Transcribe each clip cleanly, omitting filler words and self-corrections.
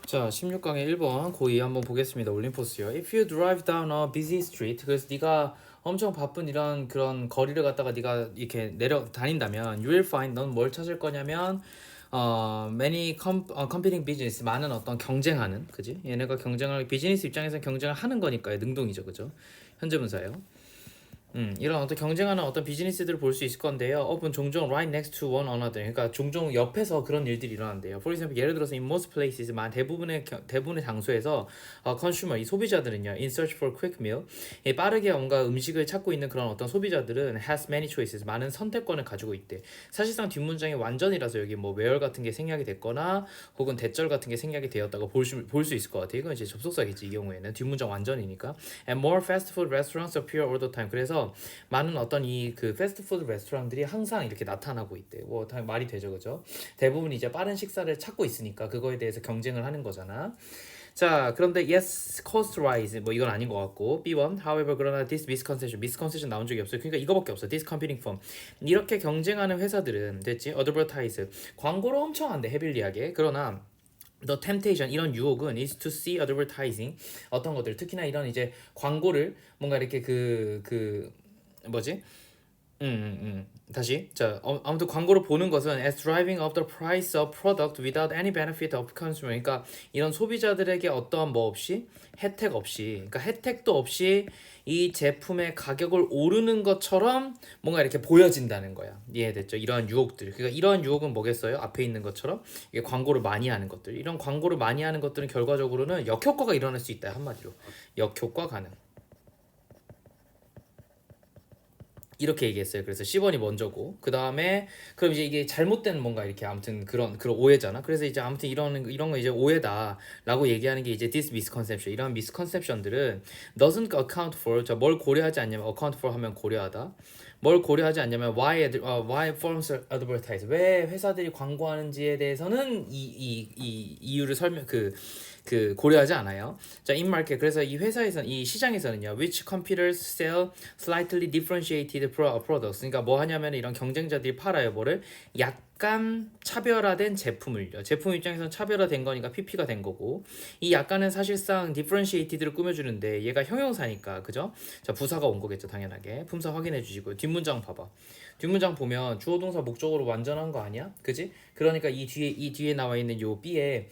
자, 16강의 1번 고2 한번 보겠습니다. 올림포스요. If you drive down a busy street, 그래서 네가 엄청 바쁜 이런 그런 거리를 갖다가 네가 이렇게 내려 다닌다면, you will find, 넌 뭘 찾을 거냐면, many competing business, 많은 어떤 경쟁하는, 그지? 얘네가 경쟁을, 비즈니스 입장에서 경쟁을 하는 거니까요. 능동이죠, 그죠? 현재분사예요. 이런 어떤 경쟁하는 어떤 비즈니스들을 볼 수 있을 건데요. often 종종 right next to one another. 그러니까 종종 옆에서 그런 일들이 일어난대요. For example, 예를 들어서 in most places, 대부분의 장소에서 consumer, 이 소비자들은요, in search for quick meal, 이 빠르게 뭔가 음식을 찾고 있는 그런 어떤 소비자들은 has many choices, 많은 선택권을 가지고 있대. 사실상 뒷문장이 완전이라서 여기 뭐 where 같은 게 생략이 됐거나 혹은 대절 같은 게 생략이 되었다고 볼 수 있을 것 같아요. 이건 이제 접속사겠지, 이 경우에는 뒷문장 완전이니까. And more fast food restaurants appear all the time. 그래서 많은 어떤 이 그 패스트푸드 레스토랑들이 항상 이렇게 나타나고 있대. 뭐 다 말이 되죠, 그죠? 대부분 이제 빠른 식사를 찾고 있으니까 그거에 대해서 경쟁을 하는 거잖아. 자, 그런데 yes, cost rise 뭐 이건 아닌 것 같고 B1, however 그러나 this misconception 나온 적이 없어요. 그러니까 이거밖에 없어. this competing firm 이렇게 경쟁하는 회사들은 됐지? advertise 광고를 엄청 한대 헤빌리하게. 그러나 The temptation 이런 유혹은 is to see advertising 어떤 것들 특히나 이런 이제 광고를 뭔가 이렇게 뭐지? 다시 아무튼 광고를 보는 것은 as driving up the price of product without any benefit of consumer. 그러니까 이런 소비자들에게 어떠한 뭐 없이 혜택 없이 그러니까 혜택도 없이 이 제품의 가격을 오르는 것처럼 뭔가 이렇게 보여진다는 거야. 이해됐죠? 이러한 유혹들. 그러니까 이러한 유혹은 뭐겠어요? 앞에 있는 것처럼 이게 광고를 많이 하는 것들. 이런 광고를 많이 하는 것들은 결과적으로는 역효과가 일어날 수 있다. 한마디로 역효과 가능. 이렇게 얘기했어요. 그래서 10원이 먼저고 그 다음에 그럼 이제 이게 잘못된 뭔가 이렇게 아무튼 그런 오해잖아. 그래서 이제 아무튼 이런 거 이제 오해다라고 얘기하는 게 이제 this misconception 이런 misconception들은 doesn't account for 뭘 고려하지 않냐면 account for 하면 고려하다. 뭘 고려하지 않냐면 why firms advertise 왜 회사들이 광고하는지에 대해서는 이 이유를 고려하지 않아요. 자, 인마켓 그래서 이 회사에서 이 시장에서는요, which competitors sell slightly differentiated products. 그러니까 뭐 하냐면 이런 경쟁자들이 팔아요, 뭐를 약간 차별화된 제품을요. 제품 입장에서는 차별화된 거니까 PP가 된 거고 이 약간은 사실상 differentiated를 꾸며주는데 얘가 형용사니까 그죠? 자, 부사가 온 거겠죠, 당연하게. 품사 확인해 주시고요. 뒷문장 봐봐. 뒷문장 보면 주어 동사 목적어로 완전한 거 아니야? 그지? 그러니까 이 뒤에 나와 있는 요 B에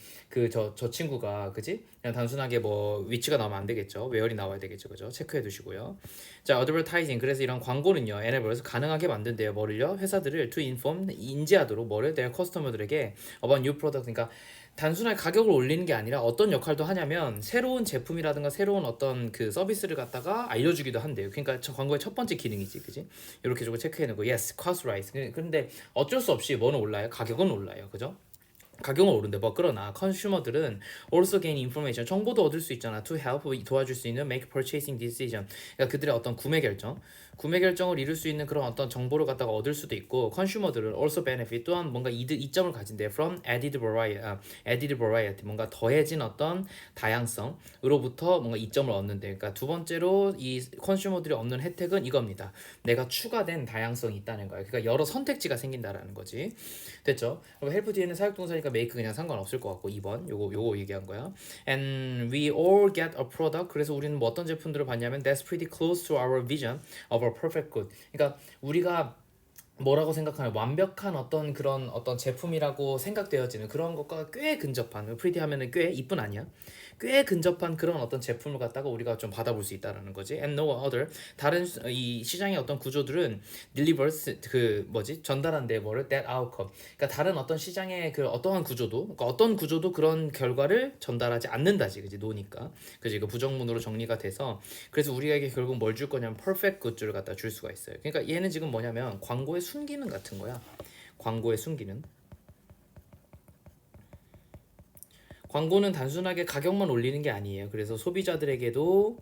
저 친구가 그지? 그냥 단순하게 뭐 위치가 나오면 안 되겠죠. 웨어이 나와야 되겠죠. 그죠? 체크해 두시고요. 자, advertising 그래서 이런 광고는요. enables 가능하게 만든대요. 뭐를요? 회사들을 to inform 인지하도록 뭐를 their customer들에게 about new product 그러니까 단순하게 가격을 올리는 게 아니라 어떤 역할도 하냐면 새로운 제품이라든가 새로운 어떤 그 서비스를 갖다가 알려주기도 한대요. 그러니까 저 광고의 첫 번째 기능이지, 그지? 이렇게 저거 체크해놓고 yes, cost rise. 그런데 어쩔 수 없이 뭐는 올라요? 가격은 올라요, 그죠? 가격은 오른데 뭐 그러나 컨슈머들은 also gain information 정보도 얻을 수 있잖아 to help 도와줄 수 있는 make purchasing decision 그러니까 그들의 어떤 구매 결정을 이룰 수 있는 그런 어떤 정보를 갖다가 얻을 수도 있고 컨슈머들은 also benefit 또한 뭔가 이점을 가진대 from added variety 뭔가 더해진 어떤 다양성으로부터 뭔가 이점을 얻는데 그러니까 두 번째로 이 컨슈머들이 얻는 혜택은 이겁니다. 내가 추가된 다양성이 있다는 거야. 그러니까 여러 선택지가 생긴다라는 거지. 됐죠? 그리고 헬프 뒤에는 사역동사니까 make 그냥 상관없을 것 같고 2번 요거 얘기한 거야. And we all get a product. 그래서 우리는 뭐 어떤 제품들을 봤냐면 that's pretty close to our vision of a perfect good. 그러니까 우리가 뭐라고 생각하는 완벽한 어떤 그런 어떤 제품이라고 생각되어지는 그런 것과 꽤 근접한 프리티 하면은 꽤 이쁜 아니야? 꽤 근접한 그런 어떤 제품을 갖다가 우리가 좀 받아볼 수 있다라는 거지. And no other 다른 이 시장의 어떤 구조들은 delivers 전달한대 뭐를 that outcome. 그러니까 다른 어떤 시장의 그 어떠한 구조도 그러니까 어떤 구조도 그런 결과를 전달하지 않는다지, 그지? 노니까, 그지? 그 부정문으로 정리가 돼서 그래서 우리에게 결국 뭘 줄 거냐면 perfect good를 갖다 줄 수가 있어요. 그러니까 얘는 지금 뭐냐면 광고의 순기능 같은 거야. 광고의 순기능. 광고는 단순하게 가격만 올리는 게 아니에요. 그래서 소비자들에게도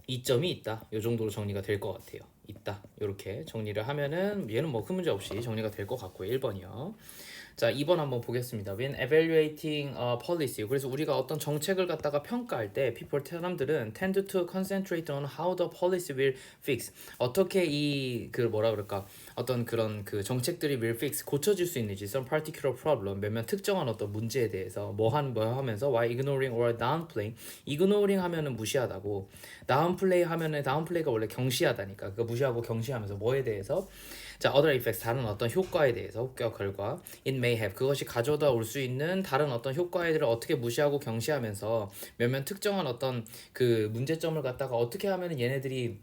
이점이 있다. 이 정도로 정리가 될 것 같아요. 있다. 이렇게 정리를 하면은 얘는 뭐 큰 문제 없이 정리가 될 것 같고요. 1번이요. 자, 2번 한번 보겠습니다. When evaluating a policy. 그래서 우리가 어떤 정책을 갖다가 평가할 때 사람들은 tend to concentrate on how the policy will fix. 어떻게 이 그 뭐라 그럴까? 어떤 그런 그 정책들이 will fix 고쳐질 수 있는지 some particular problem 몇몇 특정한 어떤 문제에 대해서 뭐 하면서 while ignoring or downplaying. ignoring 하면은 무시하다고. downplay가 원래 경시하다니까. 그거 무시하고 경시하면서 뭐에 대해서 자, other effects 다른 어떤 효과에 대해서 효과 결과 it may have 그것이 가져다 올 수 있는 다른 어떤 효과들을 어떻게 무시하고 경시하면서 몇몇 특정한 어떤 그 문제점을 갖다가 어떻게 하면은 얘네들이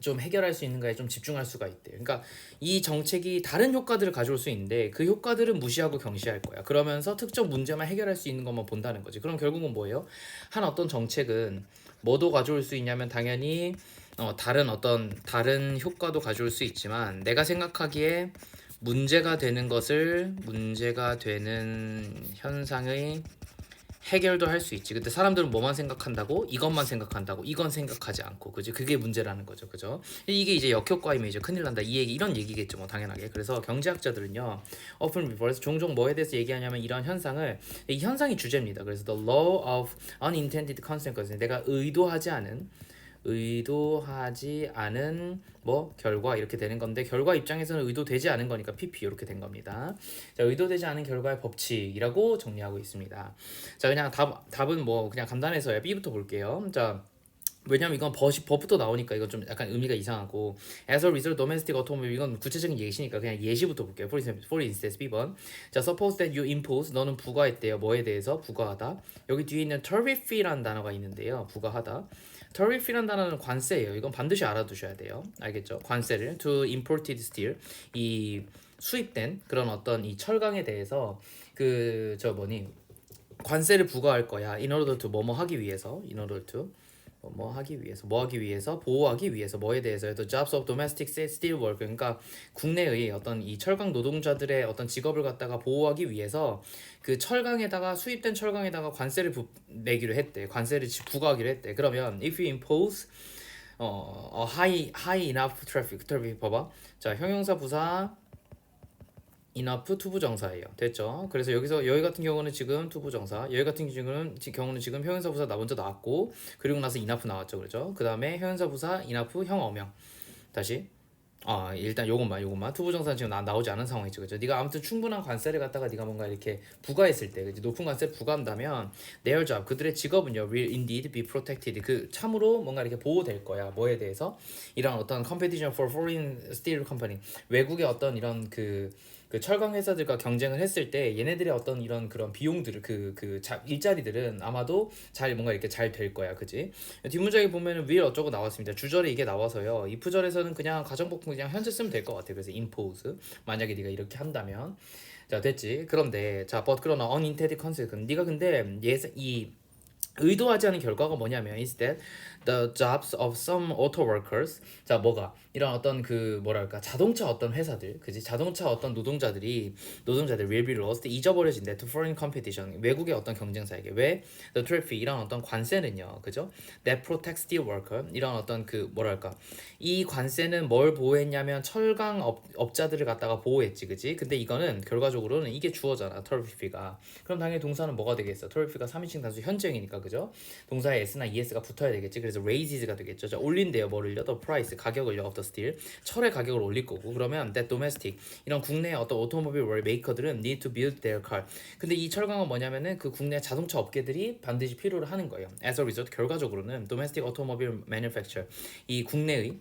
좀 해결할 수 있는가에 좀 집중할 수가 있대요. 그러니까 이 정책이 다른 효과들을 가져올 수 있는데 그 효과들은 무시하고 경시할 거야. 그러면서 특정 문제만 해결할 수 있는 것만 본다는 거지. 그럼 결국은 뭐예요? 한 어떤 정책은 뭐도 가져올 수 있냐면 당연히 다른 효과도 가져올 수 있지만 내가 생각하기에 문제가 되는 현상의 해결도 할 수 있지. 근데 사람들은 뭐만 생각한다고? 이것만 생각한다고. 이건 생각하지 않고. 그지? 그게 문제라는 거죠. 그죠? 이게 이제 역효과이면 이제 큰일 난다. 이런 얘기겠죠. 뭐 당연하게. 그래서 경제학자들은요. often refers 종종 뭐에 대해서 얘기하냐면 이런 현상을 이 현상이 주제입니다. 그래서 the law of unintended consequences. 내가 의도하지 않은 뭐 결과 이렇게 되는 건데 결과 입장에서는 의도되지 않은 거니까 PP 이렇게 된 겁니다. 자, 의도되지 않은 결과의 법칙이라고 정리하고 있습니다. 자, 그냥 답은 뭐 그냥 간단해서요. B부터 볼게요. 자, 왜냐면 이건 법부터 나오니까 이건 좀 약간 의미가 이상하고 as a result domestic automobile 이건 구체적인 예시니까 그냥 예시부터 볼게요. For instance B번 자 suppose that you impose 너는 부과했대요. 뭐에 대해서 부과하다. 여기 뒤에 있는 tariff fee라는 단어가 있는데요. 부과하다. tariff이라는 단어는 관세예요. 이건 반드시 알아두셔야 돼요. 알겠죠? 관세를 to imported steel 이 수입된 그런 어떤 이 철강에 대해서 관세를 부과할 거야. in order to 뭐뭐 하기 위해서 보호하기 위해서 뭐에 대해서 the jobs of domestic steel worker 그러니까 국내의 어떤 이 철강 노동자들의 어떤 직업을 갖다가 보호하기 위해서 그 철강에다가 수입된 철강에다가 관세를 내기로 했대. 관세를 부과하기로 했대. 그러면 if you impose high enough traffic 봐봐. 자, 형용사 부사 enough 투부정사예요. 됐죠? 그래서 여기 같은 경우는 지금 투부정사, 여기 같은 경우는 지금 형용사 부사 먼저 나왔고 그리고 나서 enough 나왔죠. 그렇죠? 그 다음에 형용사 부사 enough 형어명. 다시 일단 요것만 투부정사는 지금 나오지 않은 상황이죠. 그죠? 네가 아무튼 충분한 관세를 갖다가 네가 뭔가 이렇게 부과했을 때 그지? 높은 관세를 부과한다면 their job 그들의 직업은요 will indeed be protected 그 참으로 뭔가 이렇게 보호될 거야. 뭐에 대해서? 이런 어떤 competition for foreign steel company 외국의 어떤 이런 그 철강 회사들과 경쟁을 했을 때 얘네들의 어떤 이런 그런 비용들을 일자리들은 아마도 잘 뭔가 이렇게 잘 될 거야. 그지? 뒷문장에 보면은 will 어쩌고 나왔습니다. 주절에 이게 나와서요. 이프절에서는 그냥 가정법금 그냥 현재 쓰면 될 것 같아요. 그래서 impose 만약에 네가 이렇게 한다면 자 됐지. 그런데 그러나 unintended consequence 네가 근데 이 의도하지 않은 결과가 뭐냐면 instead the jobs of some auto workers 자 뭐가 이런 어떤 자동차 어떤 회사들 그지 자동차 어떤 노동자들 will be lost 잊어버려진대 to foreign competition 외국의 어떤 경쟁사에게 왜 the tariff 이런 어떤 관세는요 그죠 that protects steel worker 이런 어떤 이 관세는 뭘 보호했냐면 철강 업자들을 갖다가 보호했지 그지 근데 이거는 결과적으로는 이게 주어잖아 tariff가 그럼 당연히 동사는 뭐가 되겠어 tariff가 3인칭 단수 현재형이니까 그죠 동사에 s나 es가 붙어야 되겠지 그래서 raises가 되겠죠 자 올린대요 뭐를요 the price 가격을요 of the steel 철의 가격을 올릴 거고 그러면 that domestic 이런 국내 어떤 오토모빌 메이커들은 need to build their car 근데 이 철강은 뭐냐면은 그 국내 자동차 업계들이 반드시 필요로 하는 거예요 as a result 결과적으로는 domestic automobile manufacturer 이 국내의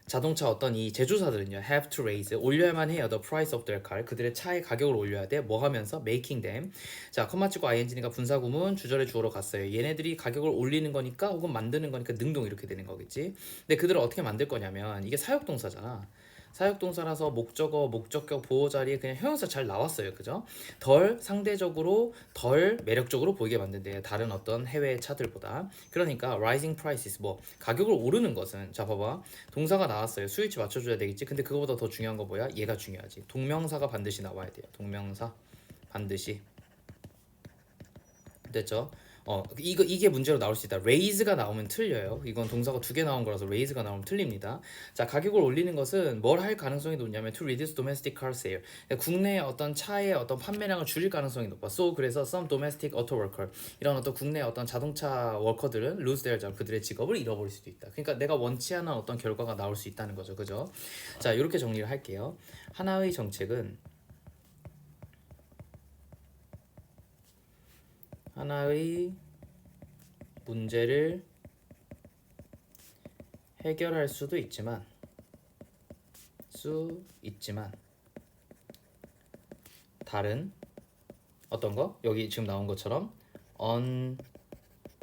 자동차 어떤 이 제조사들은요 have to raise 올려야만 해요 the price of their car 그들의 차의 가격을 올려야 돼 뭐 하면서 making them 자 컴마 찍고 ing니까 분사구문 주절의 주어로 갔어요 얘네들이 가격을 올리는 거니까 혹은 만드는 거니까 능동 이렇게 되는 거겠지 근데 그들을 어떻게 만들 거냐면 이게 사역동사잖아 사역동사라서 목적어, 목적격, 보호 자리에 그냥 형용사 잘 나왔어요. 그죠? 상대적으로 덜 매력적으로 보이게 만든대요. 다른 어떤 해외 차들보다. 그러니까 rising prices 가격을 오르는 것은 자 봐봐. 동사가 나왔어요. 수위치 맞춰줘야 되겠지. 근데 그거보다 더 중요한 거 뭐야? 얘가 중요하지. 동명사가 반드시 나와야 돼요. 동명사 반드시. 됐죠? 이게 문제로 나올 수 있다. raise가 나오면 틀려요. 이건 동사가 두 개 나온 거라서 raise가 나오면 틀립니다. 자, 가격을 올리는 것은 뭘 할 가능성이 높냐면 to reduce domestic car sale. 국내 어떤 차의 어떤 판매량을 줄일 가능성이 높아. So 그래서 some domestic auto worker 이런 어떤 국내 어떤 자동차 워커들은 lose their job 그들의 직업을 잃어버릴 수도 있다. 그러니까 내가 원치 않은 어떤 결과가 나올 수 있다는 거죠. 그죠? 자, 이렇게 정리를 할게요. 하나의 정책은 하나의 문제를 해결할 수도 있지만 다른 어떤 거? 여기 지금 나온 것처럼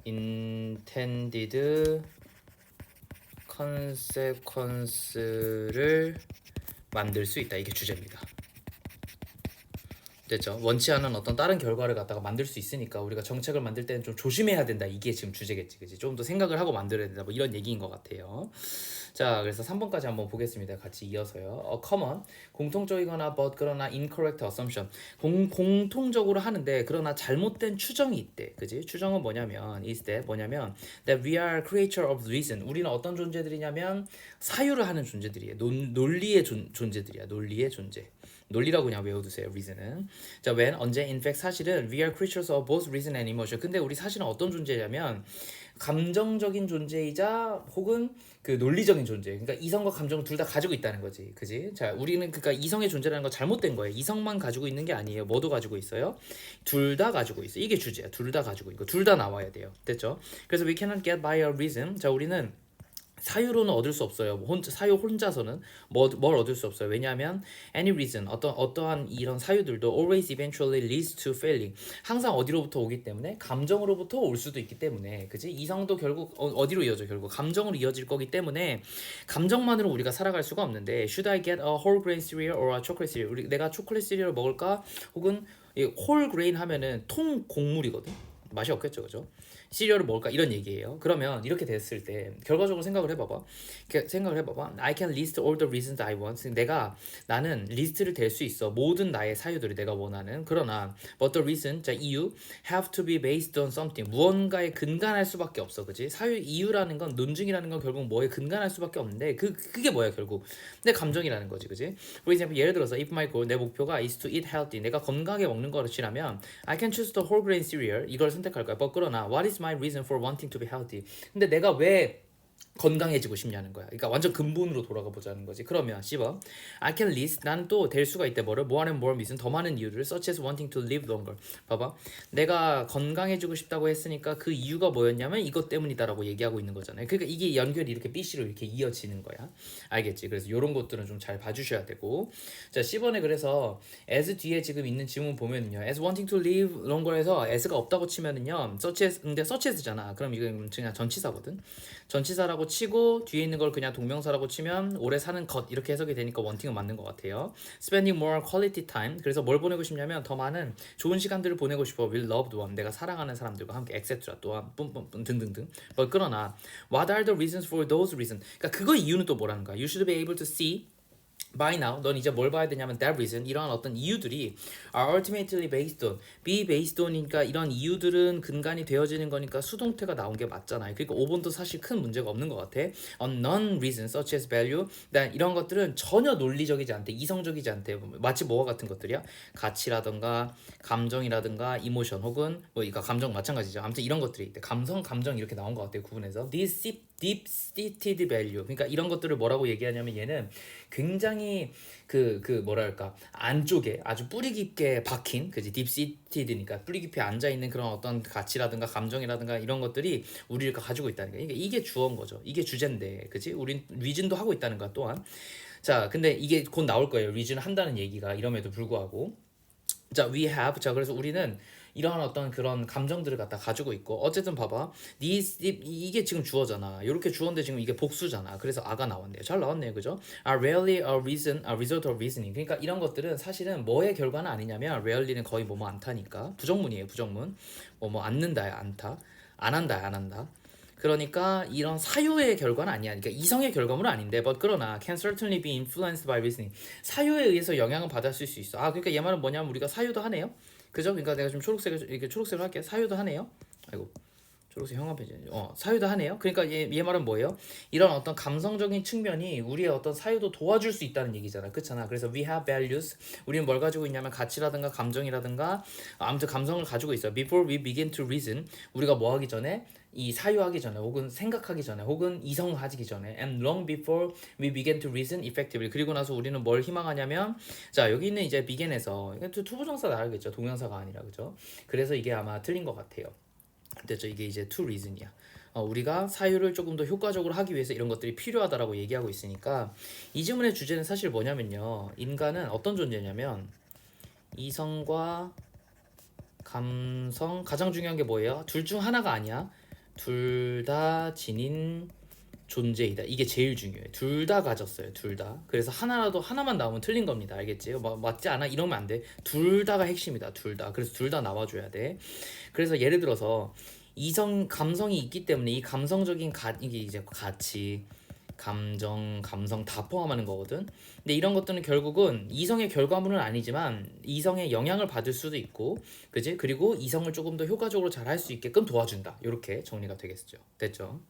unintended consequence를 만들 수 있다. 이게 주제입니다. 됐죠? 원치 않은 어떤 다른 결과를 갖다가 만들 수 있으니까 우리가 정책을 만들 때는 좀 조심해야 된다. 이게 지금 주제겠지, 그지? 좀 더 생각을 하고 만들어야 된다. 뭐 이런 얘기인 것 같아요. 자, 그래서 3번까지 한번 보겠습니다. 같이 이어서요. common 공통적이거나 but 그러나 incorrect assumption 공통적으로 하는데 그러나 잘못된 추정이 있대, 그지? 추정은 뭐냐면 is that 뭐냐면 that we are creature of reason. 우리는 어떤 존재들이냐면 사유를 하는 존재들이에요. 논리의 존재들이야. 논리의 존재. 논리라고 그냥 외워두세요. reason은. 자, when 언제 in fact 사실은 we are creatures of both reason and emotion. 근데 우리 사실은 어떤 존재냐면 감정적인 존재이자 혹은 그 논리적인 존재. 그러니까 이성과 감정을 둘 다 가지고 있다는 거지. 그지? 자, 우리는 그러니까 이성의 존재라는 거 잘못된 거예요. 이성만 가지고 있는 게 아니에요. 뭐도 가지고 있어요? 둘 다 가지고 있어. 이게 주제야. 둘 다 가지고 있고 둘 다 나와야 돼요. 됐죠? 그래서 we cannot get by a reason. 자, 우리는 사유로는 얻을 수 없어요. 사유 혼자서는 뭘 얻을 수 없어요. 왜냐하면 any reason 어떠한 이런 사유들도 always eventually leads to failing. 항상 어디로부터 오기 때문에 감정으로부터 올 수도 있기 때문에, 그지? 이성도 결국 어디로 이어져? 결국 감정으로 이어질 거기 때문에 감정만으로 우리가 살아갈 수가 없는데 should I get a whole grain cereal or a chocolate cereal? 내가 초콜릿 시리얼을 먹을까? 혹은 whole grain 하면은 통 곡물이거든. 맛이 없겠죠, 그죠? 시리얼을 먹을까 이런 얘기예요. 그러면 이렇게 됐을 때 결과적으로 생각을 해봐봐. I can list all the reasons I want. 나는 리스트를 댈 수 있어. 모든 나의 사유들을 내가 원하는. 그러나 but the reason, 자 이유 have to be based on something. 무언가에 근간할 수밖에 없어, 그지? 사유 이유라는 건 논증이라는 건 결국 뭐에 근간할 수밖에 없는데 그게 뭐야 결국? 내 감정이라는 거지, 그지? For example, 예를 들어서 if my goal 내 목표가 is to eat healthy. 내가 건강하게 먹는 것이라면 I can choose the whole grain cereal. 이걸 선택할 거야. but 그러나 what is my reason for wanting to be healthy? 근데 내가 왜 건강해지고 싶냐는 거야. 그러니까 완전 근본으로 돌아가 보자는 거지. 그러면 10번 I can list 나는 또 될 수가 있대. 뭐를? more and more reason 더 많은 이유를 such as wanting to live longer. 봐봐. 내가 건강해지고 싶다고 했으니까 그 이유가 뭐였냐면 이것 때문이다라고 얘기하고 있는 거잖아요. 그러니까 이게 연결이 이렇게 BC로 이렇게 이어지는 거야. 알겠지? 그래서 이런 것들은 좀 잘 봐주셔야 되고. 자, 10번에 그래서 as 뒤에 지금 있는 지문 보면은요. as wanting to live longer 해서 as가 없다고 치면은요. such as 근데 such as잖아. 그럼 이건 그냥 전치사거든. 전치사라고 치고 뒤에 있는 걸 그냥 동명사라고 치면 오래 사는 것 이렇게 해석이 되니까 원팅은 맞는 것 같아요. Spending more quality time. 그래서 뭘 보내고 싶냐면 더 많은 좋은 시간들을 보내고 싶어. With loved one. 내가 사랑하는 사람들과 함께 etc. 또한 뿜뿜뿜 등등등. 그러나 what are the reasons for those reasons? 그러니까 그거 이유는 또 뭐라는 거야? You should be able to see by now, 넌 이제 뭘 봐야 되냐면 that reason, 이러한 어떤 이유들이 are ultimately based on, be based on이니까 이런 이유들은 근간이 되어지는 거니까 수동태가 나온 게 맞잖아요. 그러니까 5번도 사실 큰 문제가 없는 것 같아. On non-reason such as value, 이런 것들은 전혀 논리적이지 않대, 이성적이지 않대. 마치 뭐와 같은 것들이야? 가치라든가 감정이라든가 이모션 혹은 뭐 이거 감정 마찬가지죠. 아무튼 이런 것들이 있대. 감정 이렇게 나온 것 같아요. 구분해서 deep-seated value. 그러니까 이런 것들을 뭐라고 얘기하냐면 얘는 굉장히 그 뭐랄까 안쪽에 아주 뿌리 깊게 박힌, 그지? 딥시티드니까 뿌리 깊이 앉아 있는 그런 어떤 가치라든가 감정이라든가 이런 것들이 우리를 가지고 있다는 거야. 이게 주어인 거죠. 이게 주제인데, 그지? 우린 리즌도 하고 있다는 거야 또한. 자, 근데 이게 곧 나올 거예요. 리즌 한다는 얘기가 이럼에도 불구하고. 자, we have. 자, 그래서 우리는 이러한 어떤 그런 감정들을 갖다 가지고 있고, 어쨌든 봐봐. 이게 지금 주어잖아. 이렇게 주어인데 지금 이게 복수잖아. 그래서 아가 나왔네요. 잘 나왔네요. 그죠? are rarely a reason, a result of reasoning. 그러니까 이런 것들은 사실은 뭐의 결과는 아니냐면 rarely는 거의 뭐뭐 않다니까. 부정문이에요. 부정문. 뭐뭐 않는다야 않다. 안 한다야 안 한다. 그러니까 이런 사유의 결과는 아니야. 그러니까 이성의 결과물은 아닌데, but 그러나 can certainly be influenced by reasoning. 사유에 의해서 영향을 받았을 수 있어. 그러니까 얘 말은 뭐냐면 우리가 사유도 하네요. 그죠? 그러니까 내가 좀 초록색을 이렇게 초록색으로 할게. 사유도 하네요. 아이고 초록색 형광 페이지. 사유도 하네요. 그러니까 얘 말은 뭐예요? 이런 어떤 감성적인 측면이 우리의 어떤 사유도 도와줄 수 있다는 얘기잖아. 그렇잖아. 그래서 we have values. 우리는 뭘 가지고 있냐면 가치라든가 감정이라든가 아무튼 감성을 가지고 있어요. Before we begin to reason. 우리가 뭐 하기 전에 이 사유하기 전에 혹은 생각하기 전에 혹은 이성하기 전에 and long before we begin to reason effectively. 그리고 나서 우리는 뭘 희망하냐면 자 여기 있는 이제 begin에서 투부정사 나가겠죠. 동명사가 아니라 그죠? 그래서 이게 아마 틀린 것 같아요. 됐죠. 이게 이제 to reason이야. 우리가 사유를 조금 더 효과적으로 하기 위해서 이런 것들이 필요하다라고 얘기하고 있으니까 이 질문의 주제는 사실 뭐냐면요. 인간은 어떤 존재냐면 이성과 감성 가장 중요한 게 뭐예요? 둘 중 하나가 아니야. 둘 다 지닌 존재이다. 이게 제일 중요해. 둘 다 가졌어요. 둘 다. 그래서 하나만 나오면 틀린 겁니다. 알겠지? 맞지 않아? 이러면 안 돼. 둘 다가 핵심이다. 둘 다. 그래서 둘 다 나와줘야 돼. 그래서 예를 들어서 감성이 있기 때문에 이 감성적인 이게 이제 가치, 감성 다 포함하는 거거든. 근데 이런 것들은 결국은 이성의 결과물은 아니지만 이성의 영향을 받을 수도 있고, 그지? 그리고 이성을 조금 더 효과적으로 잘 할 수 있게끔 도와준다. 이렇게 정리가 되겠죠. 됐죠?